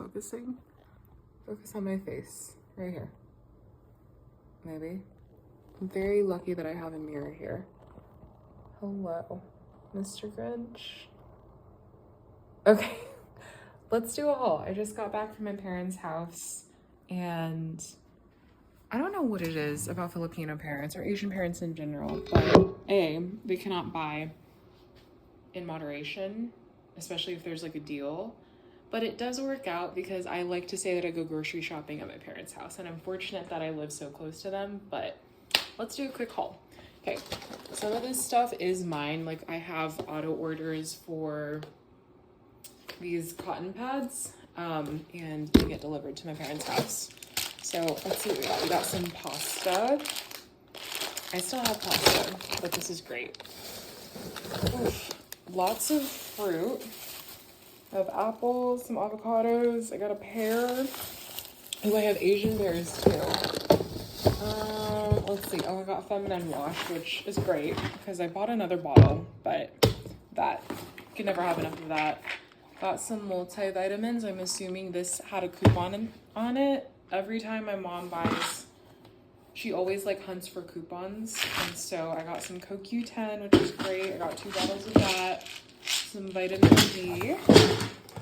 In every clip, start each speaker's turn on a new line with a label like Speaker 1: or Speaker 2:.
Speaker 1: focusing? Focus on my face, right here. Maybe. I'm very lucky that I have a mirror here. Hello, Mr. Grinch. Okay, let's do a haul. I just got back from my parents' house and I don't know what it is about Filipino parents or Asian parents in general, but A, they cannot buy in moderation, especially if there's like a deal. But it does work out because I like to say that I go grocery shopping at my parents' house, and I'm fortunate that I live so close to them. But let's do a quick haul. Okay, some of this stuff is mine. Like I have auto orders for these cotton pads, and they get delivered to my parents' house. So let's see what we got. We got some pasta. I still have pasta, but this is great. Oof. Lots of fruit. I have apples, some avocados. I got a pear. Oh, I have Asian pears too. Let's see. Oh, I got feminine wash, which is great because I bought another bottle, but that, you can never have enough of that. Got some multivitamins. I'm assuming this had a coupon on it. Every time my mom buys, she always like hunts for coupons. And so I got some CoQ10, which is great. I got 2 bottles of that. Some vitamin D.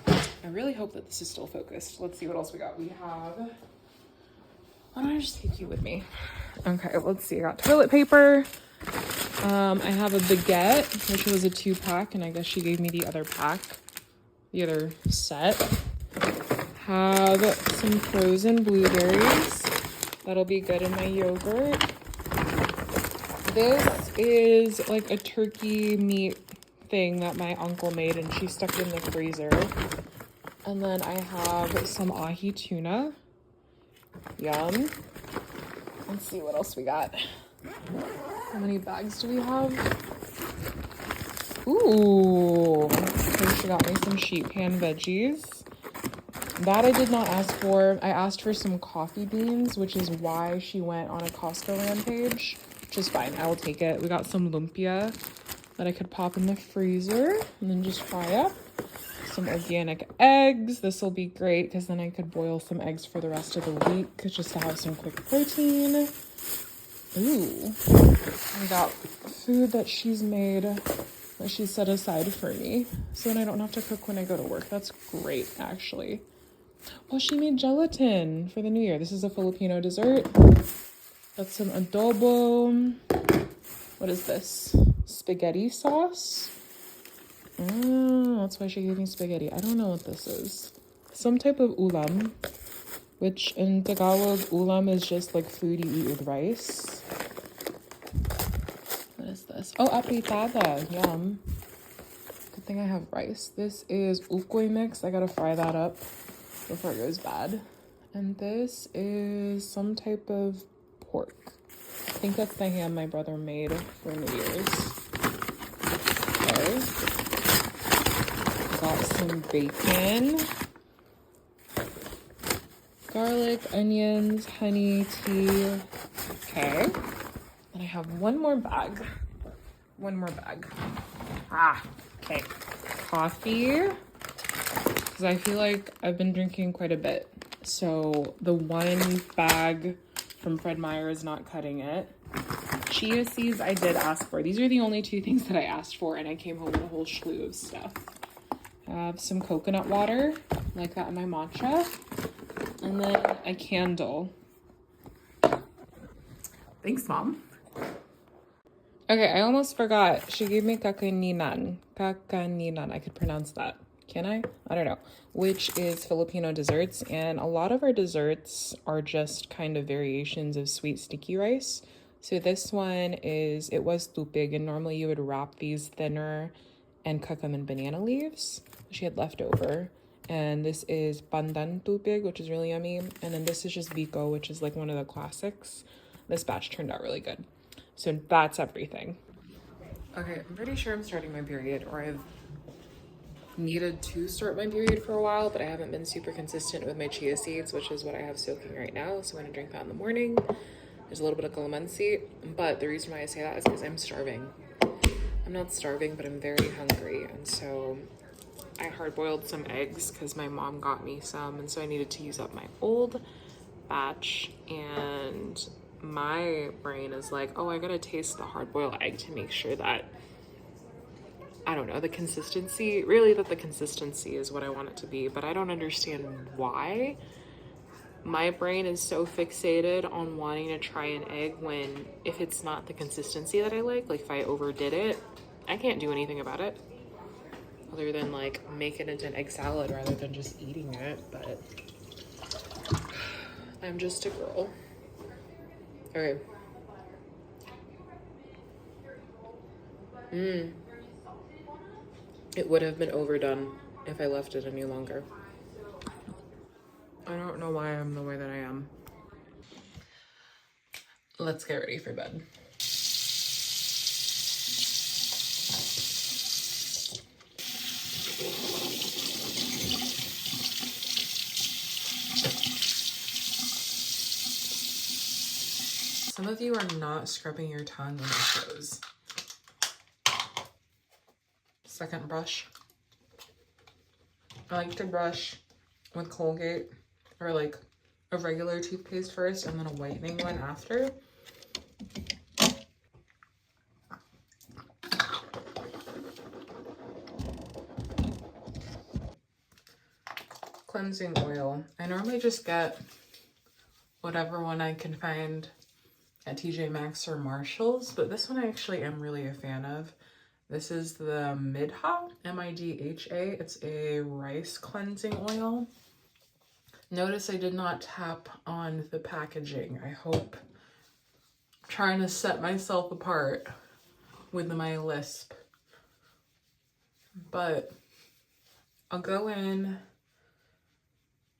Speaker 1: I really hope that this is still focused. Let's see what else we got. We have, why don't I just take you with me? Okay, let's see. I got toilet paper. I have a baguette, which was a 2-pack, and I guess she gave me the other pack, the other set. Have some frozen blueberries. That'll be good in my yogurt. This is like a turkey meat thing that my uncle made and she stuck in the freezer. And then I have some ahi tuna. Yum. Let's see what else we got. How many bags do we have? Ooh. Okay, she got me some sheet pan veggies. That I did not ask for. I asked for some coffee beans, which is why she went on a Costco rampage, which is fine. I will take it. We got some lumpia that I could pop in the freezer and then just fry up. Some organic eggs. This will be great because then I could boil some eggs for the rest of the week just to have some quick protein. Ooh. I got food that she's made that she set aside for me so then I don't have to cook when I go to work. That's great, actually. Well, she made gelatin for the new year. This is a Filipino dessert. That's some adobo. What is this? Spaghetti sauce? Oh, that's why she gave me spaghetti. I don't know what this is. Some type of ulam, which in Tagalog, ulam is just like food you eat with rice. What is this? Oh, apritada. Yum. Good thing I have rice. This is ukoy mix. I gotta fry that up before it goes bad. And this is some type of pork. I think that's the ham my brother made for New Year's. Okay. Got some bacon. Garlic, onions, honey, tea. Okay. Then I have one more bag. Okay. Coffee. Because I feel like I've been drinking quite a bit. So the one bag from Fred Meyer is not cutting it. Chia seeds I did ask for. These are the only 2 things that I asked for, and I came home with a whole slew of stuff. I have some coconut water, like that in my matcha. And then a candle. Thanks, Mom. Okay, I almost forgot. She gave me kakaninan. Kakaninan. I could pronounce that. Can I? I don't know. Which is Filipino desserts. And a lot of our desserts are just kind of variations of sweet sticky rice. So this one is, it was tupig. And normally you would wrap these thinner and cook them in banana leaves. She had leftover. And this is pandan tupig, which is really yummy. And then this is just biko, which is like one of the classics. This batch turned out really good. So that's everything. Okay, I'm pretty sure I'm starting my period, or I've needed to start my period for a while, but I haven't been super consistent with my chia seeds, which is what I have soaking right now. So I'm gonna drink that in the morning. There's a little bit of calamansi, but the reason why I say that is because I'm starving. I'm not starving, but I'm very hungry. And so I hard boiled some eggs because my mom got me some, and so I needed to use up my old batch, and my brain is like, oh, I gotta taste the hard boiled egg to make sure that, I don't know, the consistency, really that the consistency is what I want it to be, but I don't understand why my brain is so fixated on wanting to try an egg when if it's not the consistency that I like if I overdid it, I can't do anything about it other than like make it into an egg salad rather than just eating it, but I'm just a girl. Okay. It would have been overdone if I left it any longer. I don't know why I'm the way that I am. Let's get ready for bed. Some of you are not scrubbing your tongue when it shows. Second brush. I like to brush with Colgate or like a regular toothpaste first and then a whitening one after. Cleansing oil. I normally just get whatever one I can find at TJ Maxx or Marshall's, but this one I actually am really a fan of. This is the Midha, M-I-D-H-A. It's a rice cleansing oil. Notice I did not tap on the packaging. I hope. I'm trying to set myself apart with my lisp. But I'll go in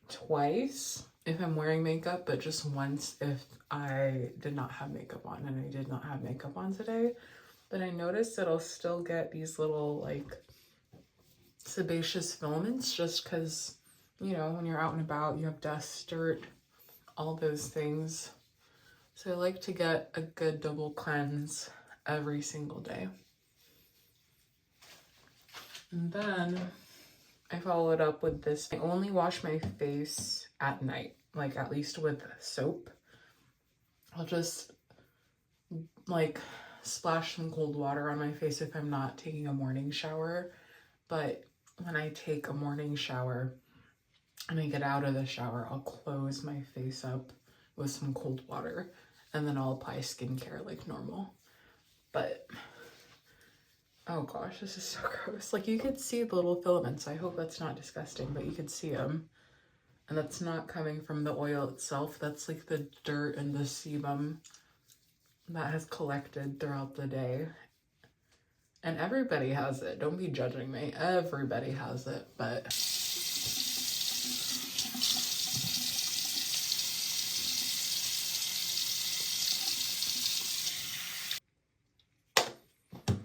Speaker 1: twice if I'm wearing makeup, but just once if I did not have makeup on, and I did not have makeup on today. But I noticed that I'll still get these little like sebaceous filaments just because, you know, when you're out and about, you have dust, dirt, all those things. So I like to get a good double cleanse every single day. And then I follow it up with this. I only wash my face at night, like at least with soap. I'll just like splash some cold water on my face if I'm not taking a morning shower. But when I take a morning shower and I get out of the shower, I'll close my face up with some cold water and then I'll apply skincare like normal. But oh gosh, this is so gross. Like you could see the little filaments. I hope that's not disgusting, but you could see them. And that's not coming from the oil itself. That's like the dirt and the sebum that has collected throughout the day. And everybody has it. Don't be judging me. Everybody has it, but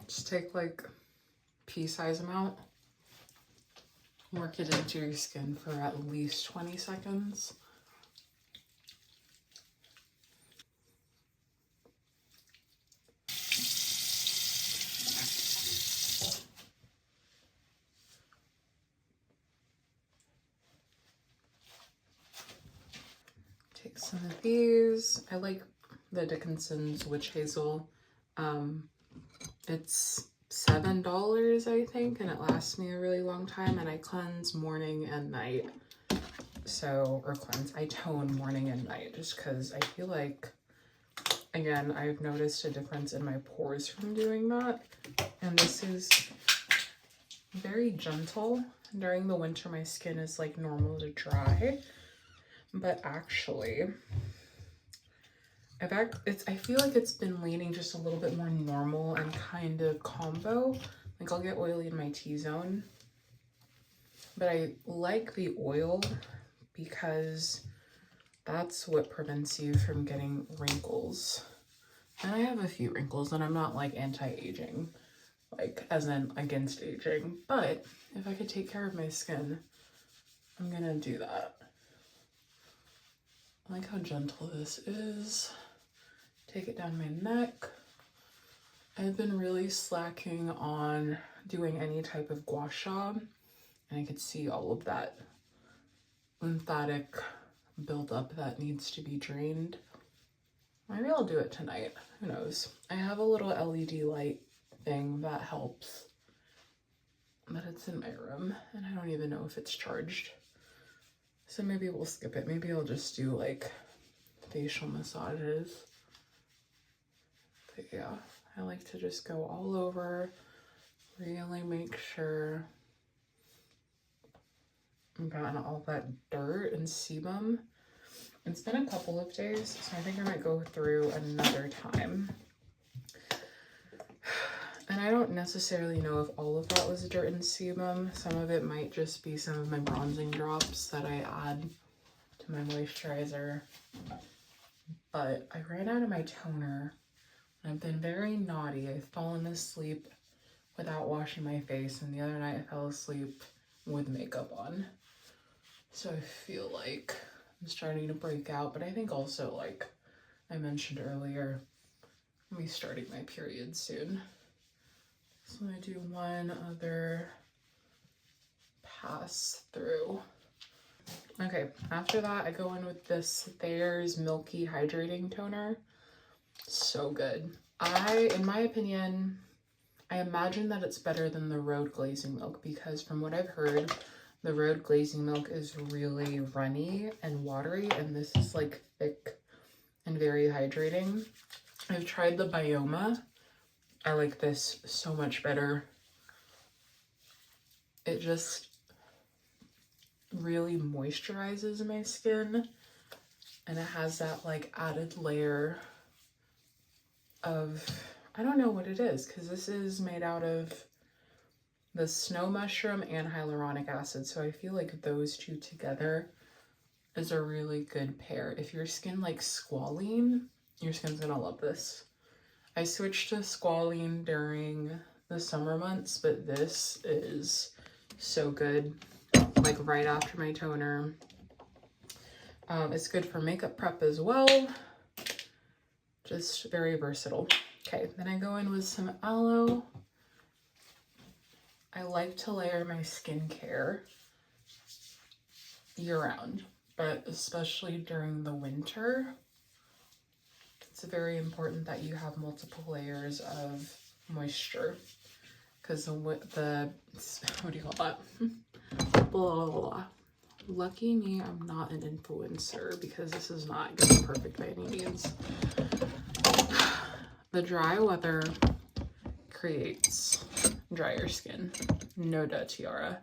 Speaker 1: just take like pea-size amount. Work it into your skin for at least 20 seconds. Take some of these. I like the Dickinson's Witch Hazel. It's $7, I think, and it lasts me a really long time, and I cleanse morning and night. So, or cleanse, I tone morning and night just because I feel like, again, I've noticed a difference in my pores from doing that. And this is very gentle. During the winter, my skin is like normal to dry, but actually, I feel like it's been leaning just a little bit more normal and kind of combo. Like I'll get oily in my T-zone, but I like the oil because that's what prevents you from getting wrinkles. And I have a few wrinkles, and I'm not like anti-aging, like as in against aging, but if I could take care of my skin, I'm gonna do that. I like how gentle this is. Take it down my neck. I've been really slacking on doing any type of gua sha, And I could see all of that lymphatic buildup that needs to be drained. Maybe I'll do it tonight. Who knows? I have a little LED light thing that helps, but it's in my room and I don't even know if it's charged. So maybe we'll skip it. Maybe I'll just do like facial massages. But yeah, I like to just go all over, really make sure I've gotten all that dirt and sebum. It's been a couple of days, so I think I might go through another time. And I don't necessarily know if all of that was dirt and sebum. Some of it might just be some of my bronzing drops that I add to my moisturizer. But I ran out of my toner. I've been very naughty. I've fallen asleep without washing my face, and the other night I fell asleep with makeup on. So I feel like I'm starting to break out, but I think also, like I mentioned earlier, I'll be starting my period soon. So I'm gonna do one other pass through. Okay, after that I go in with this Thayer's Milky Hydrating Toner. So good. In my opinion, I imagine that it's better than the Road Glazing Milk, because from what I've heard, the Road Glazing Milk is really runny and watery, and this is like thick and very hydrating. I've tried the Bioma. I like this so much better. It just really moisturizes my skin, and it has that like added layer of, I don't know what it is, because this is made out of the snow mushroom and hyaluronic acid, so I feel like those two together is a really good pair. If your skin likes squalene, your skin's gonna love this. I switched to squalene during the summer months, but this is so good, like right after my toner. It's good for makeup prep as well. Just very versatile. Okay, then I go in with some aloe. I like to layer my skincare year-round, but especially during the winter, it's very important that you have multiple layers of moisture, because what do you call that? Blah, blah, blah. Lucky me, I'm not an influencer, because this is not gonna be perfect by any means. The dry weather creates drier skin. No duh, Tiara.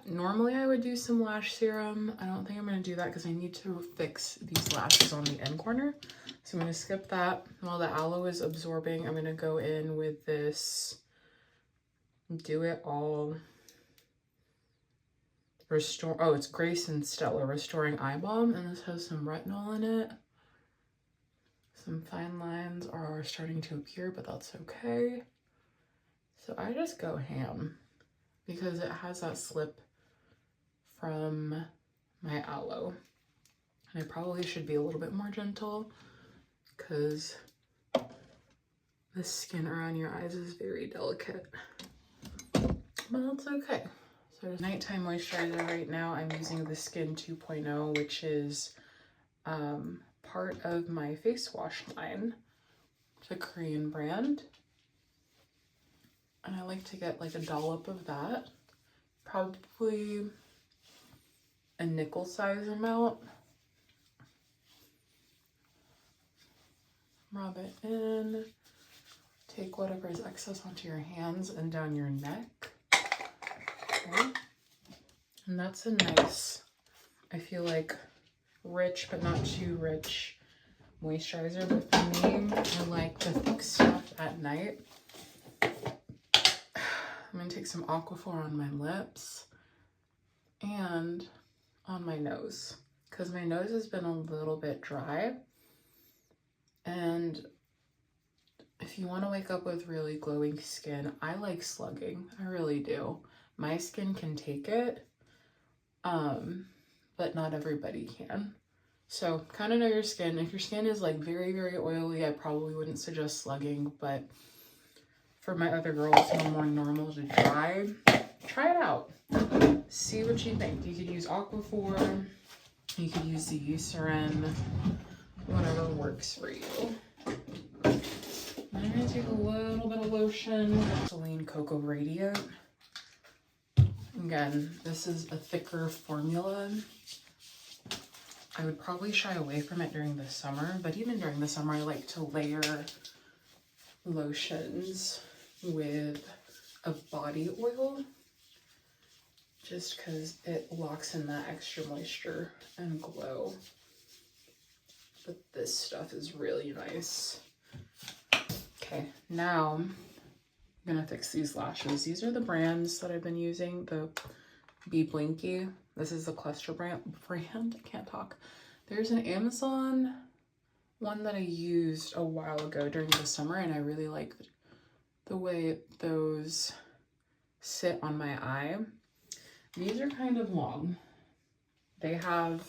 Speaker 1: Normally I would do some lash serum. I don't think I'm gonna do that because I need to fix these lashes on the end corner. So I'm gonna skip that. While the aloe is absorbing, I'm gonna go in with this Do It All Restore. Oh, it's Grace and Stella Restoring Eye Balm, and this has some retinol in it. Some fine lines are starting to appear, but that's okay. So I just go ham because it has that slip from my aloe. And I probably should be a little bit more gentle because the skin around your eyes is very delicate. But that's okay. So nighttime moisturizer right now, I'm using the Skin 2.0, which is part of my face wash line. It's a Korean brand. And I like to get like a dollop of that. Probably a nickel size amount. Rub it in. Take whatever is excess onto your hands and down your neck. Okay. And that's a nice, I feel like, rich but not too rich moisturizer. But for me, I like the thick stuff at night. I'm gonna take some Aquaphor on my lips and on my nose, because my nose has been a little bit dry. And if you want to wake up with really glowing skin, I like slugging. I really do. My skin can take it, but not everybody can. So kind of know your skin. If your skin is like very, very oily, I probably wouldn't suggest slugging, but for my other girls who are more normal to dry, try it out. See what you think. You could use Aquaphor, you could use the Eucerin, whatever works for you. I'm gonna take a little bit of lotion. Celine Cocoa Radiant. Again, this is a thicker formula. I would probably shy away from it during the summer, but even during the summer, I like to layer lotions with a body oil just because it locks in that extra moisture and glow. But this stuff is really nice. Okay, now I'm gonna fix these lashes. These are the brands that I've been using, the Be Blinky. This is the Cluster brand. I can't talk. There's an Amazon one that I used a while ago during the summer, and I really like the way those sit on my eye. These are kind of long. They have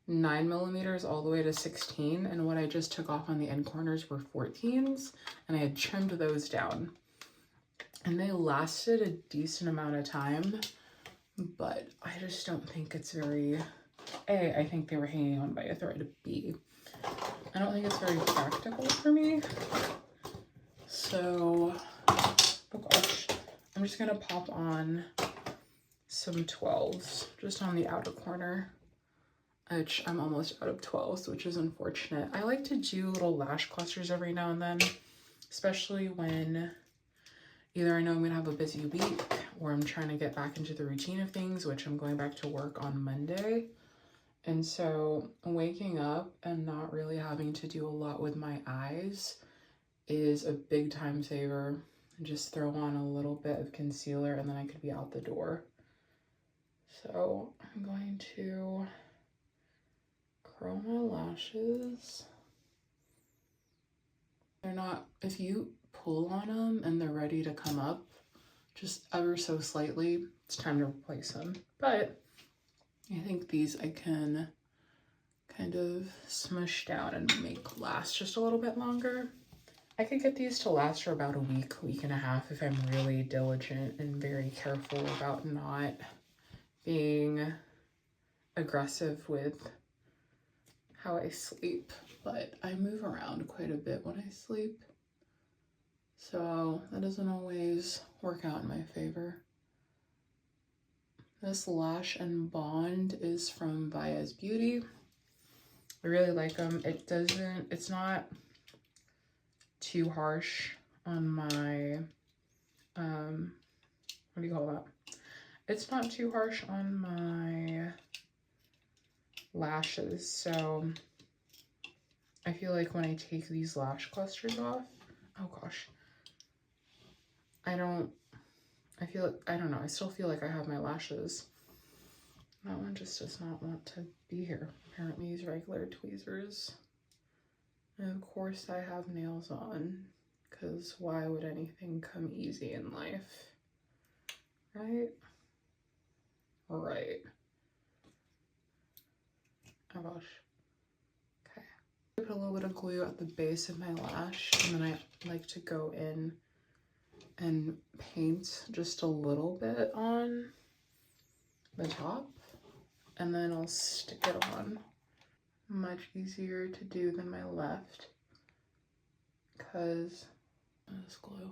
Speaker 1: 9mm all the way to 16, and what I just took off on the end corners were 14s, and I had trimmed those down. And they lasted a decent amount of time, but I just don't think it's very, A, I think they were hanging on by a thread. B, I don't think it's very practical for me. So, oh gosh, I'm just gonna pop on some 12s just on the outer corner, which I'm almost out of 12s, which is unfortunate. I like to do little lash clusters every now and then, especially when either I know I'm gonna have a busy week or I'm trying to get back into the routine of things, which I'm going back to work on Monday. And so waking up and not really having to do a lot with my eyes is a big time saver. Just throw on a little bit of concealer and then I could be out the door. So I'm going to curl my lashes. They're not, if you pull on them and they're ready to come up just ever so slightly, it's time to replace them. But I think these I can kind of smush down and make last just a little bit longer. I could get these to last for about a week and a half if I'm really diligent and very careful about not being aggressive with how I sleep. But I move around quite a bit when I sleep, so that doesn't always work out in my favor. This Lash and Bond is from Baez Beauty. I really like them. It's not too harsh on my, what do you call that? It's not too harsh on my lashes, so I feel like when I take these lash clusters off, oh gosh, I don't know, I still feel like I have my lashes. That one just does not want to be here. Apparently use regular tweezers. And of course I have nails on, because why would anything come easy in life? Right? Right. Oh gosh. Okay. I put a little bit of glue at the base of my lash, and then I like to go in and paint just a little bit on the top, and then I'll stick it on. Much easier to do than my left because of this glue.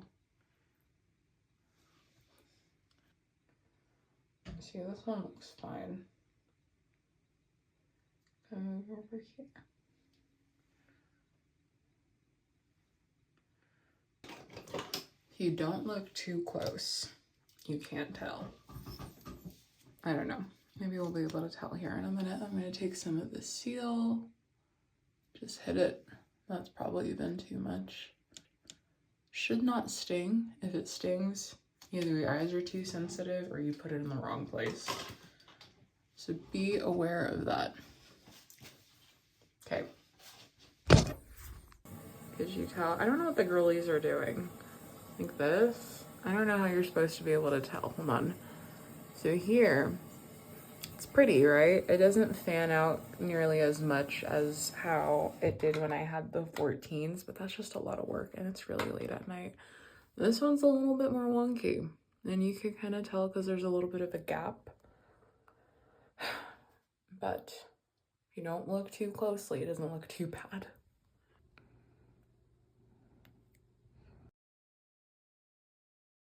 Speaker 1: See, this one looks fine. Gonna move over here. If you don't look too close, you can't tell. I don't know. Maybe we'll be able to tell here in a minute. I'm going to take some of the seal. Just hit it. That's probably been too much. Should not sting. If it stings, either your eyes are too sensitive or you put it in the wrong place. So be aware of that. Okay. Could you tell? I don't know what the girlies are doing. Like this. I don't know how you're supposed to be able to tell. Hold on. So here, it's pretty, right? It doesn't fan out nearly as much as how it did when I had the 14s, but that's just a lot of work and it's really late at night. This one's a little bit more wonky. And you can kind of tell because there's a little bit of a gap. But if you don't look too closely, it doesn't look too bad.